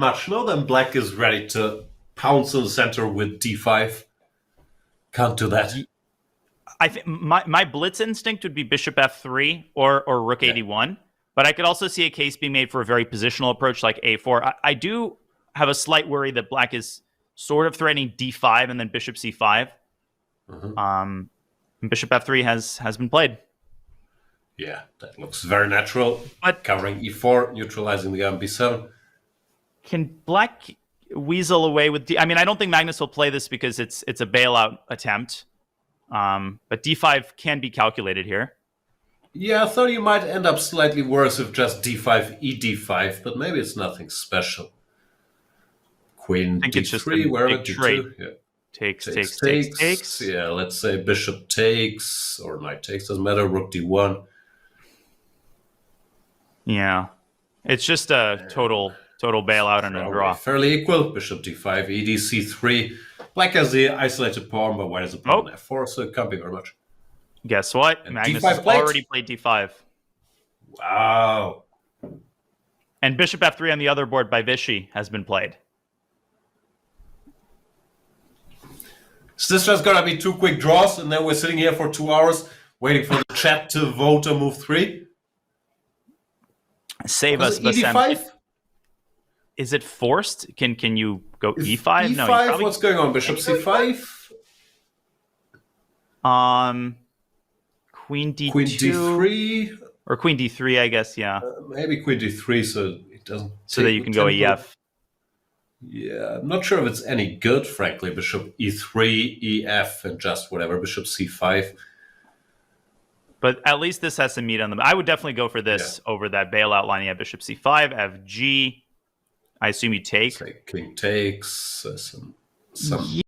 much. No, then black is ready to pounce in the center with d5. Can't do that. I think my blitz instinct would be bishop f3 or rook 81, but I could also see a case being made for a very positional approach like a4. I do have a slight worry that black is sort of threatening d5 and then bishop c5. Bishop f3 has been played. Yeah, that looks very natural. But covering e4, neutralizing the b7. Can black weasel away with I mean, I don't think Magnus will play this because it's a bailout attempt. But d5 can be calculated here. Yeah, I thought you might end up slightly worse with just d5, ed5, but maybe it's nothing special. Queen d3, wherever d2. Yeah. Takes. Yeah, let's say bishop takes or knight takes, doesn't matter. Rook d1. Yeah, it's just a total bailout and a draw. Fairly equal. Bishop d5, ed c3. Black has the isolated pawn, but white has a pawn on f4, so it can't be very much. Guess what? And Magnus D5 has already played d5. Wow. And bishop f3 on the other board by Vichy has been played. So this just gonna be 2 quick draws, and then we're sitting here for 2 hours waiting for the chat to vote on move 3. Save us, Bassem. ed5? Is it forced? Can you go e5? E5, No. Probably... What's going on? Bishop c5? Queen d2. Queen d3? Or queen d3, I guess, yeah. Maybe queen d3, so it doesn't... So that you can go ef. Yeah, I'm not sure if it's any good, frankly. Bishop e3, ef, and just whatever. Bishop c5. But at least this has some meat on them. I would definitely go for this over that bailout line. Yeah, bishop c5, fg. I assume you take. Say king takes. Some. Yeah.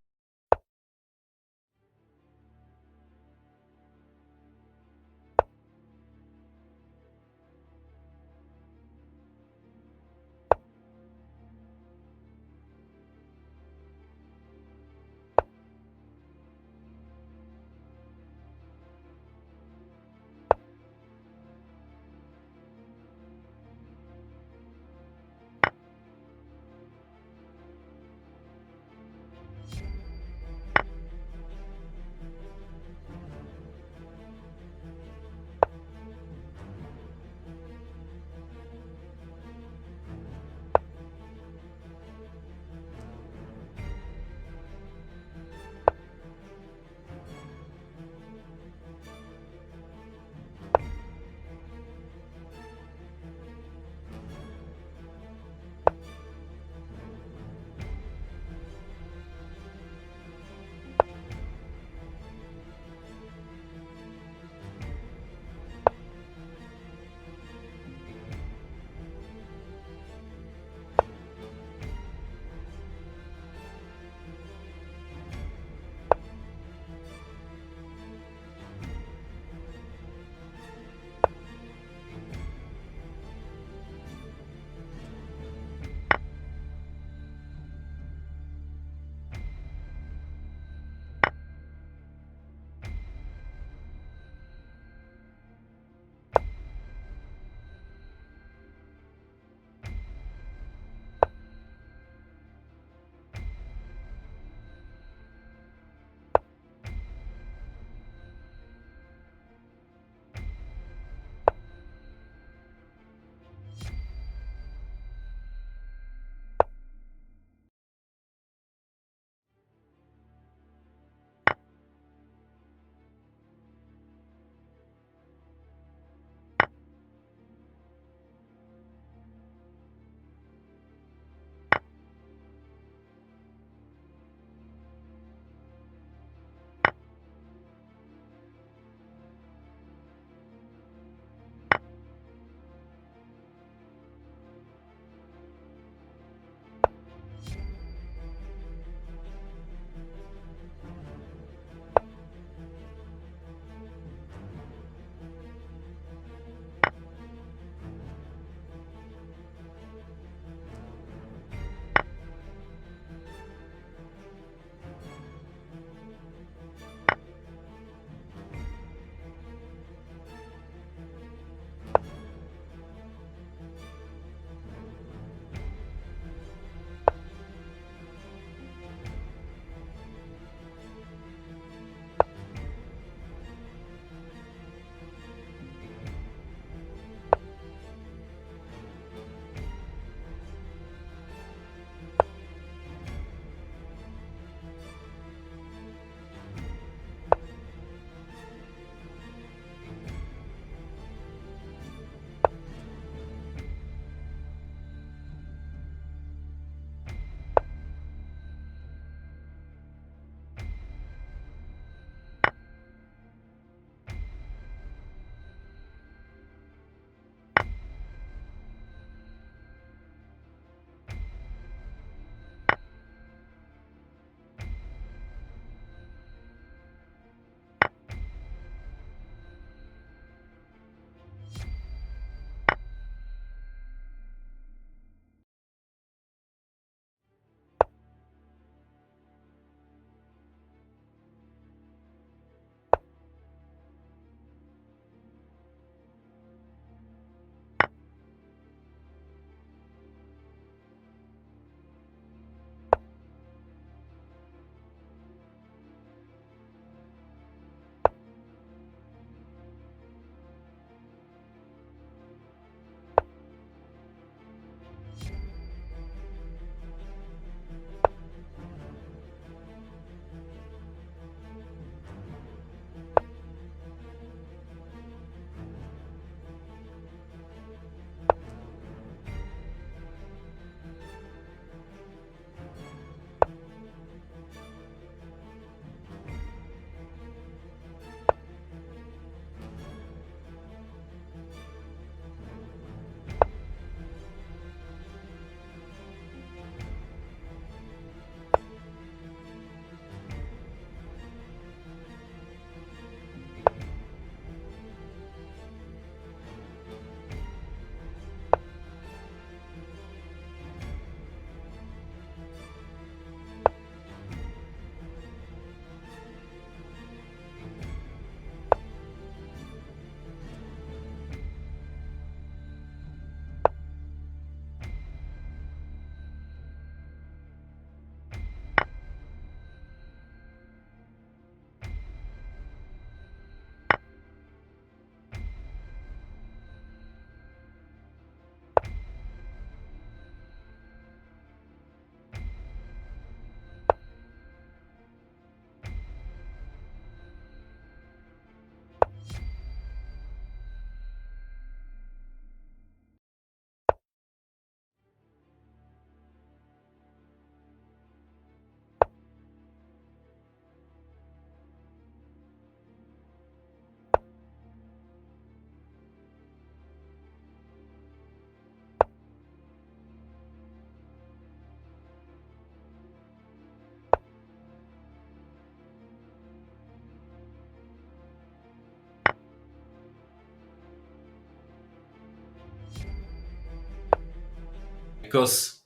because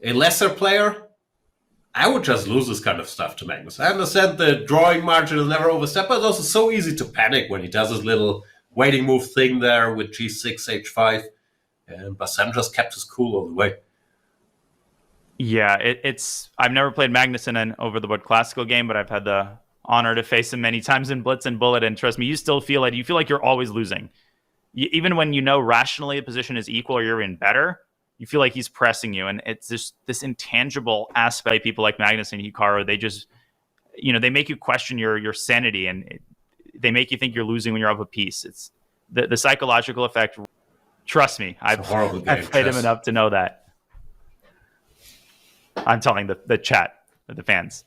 a lesser player, I would just lose this kind of stuff to Magnus. I understand the drawing margin is never overstepped, but it's also so easy to panic when he does his little waiting move thing there with g6, h5. And Bassem just kept his cool all the way. Yeah, it's. I've never played Magnus in an over-the-board classical game, but I've had the honor to face him many times in Blitz and Bullet. And trust me, you still feel it. You feel like you're always losing. Even when you know rationally a position is equal or you're in better, you feel like he's pressing you. And it's just this intangible aspect. People like Magnus and Hikaru, they just, they make you question your sanity, and they make you think you're losing when you're up a piece. It's the psychological effect. Trust me, I've played him enough to know that. I'm telling the chat, the fans.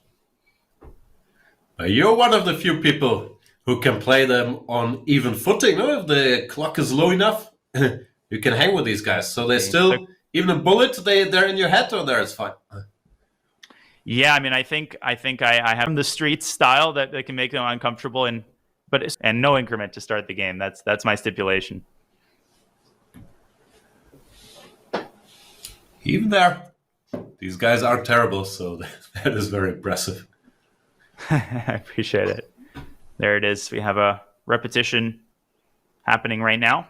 You're one of the few people who can play them on even footing. No, if the clock is low enough, you can hang with these guys. So they still, even a bullet, they're in your head, or it's fine. Yeah, I mean, I think I have the street style that can make them uncomfortable, and no increment to start the game. That's my stipulation. Even there, these guys are terrible, so that is very impressive. I appreciate it. There it is. We have a repetition happening right now.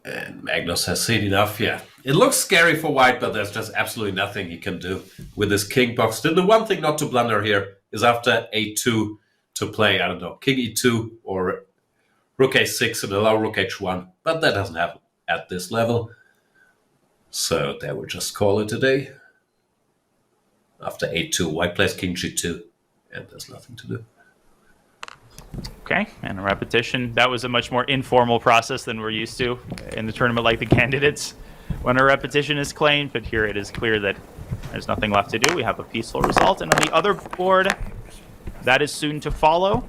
And Magnus has seen enough, yeah. It looks scary for white, but there's just absolutely nothing he can do with this king box. The one thing not to blunder here is after a2 to play, I don't know, king e2 or rook a6 and allow rook h1. But that doesn't happen at this level. So they will just call it a day. After a2, white plays king g2, and there's nothing to do. Okay, and a repetition. That was a much more informal process than we're used to in the tournament, like the candidates, when a repetition is claimed. But here it is clear that there's nothing left to do. We have a peaceful result. And on the other board, that is soon to follow.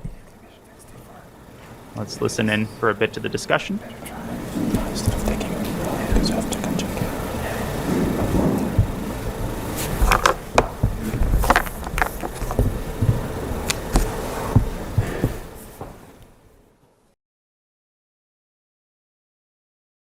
Let's listen in for a bit to the discussion.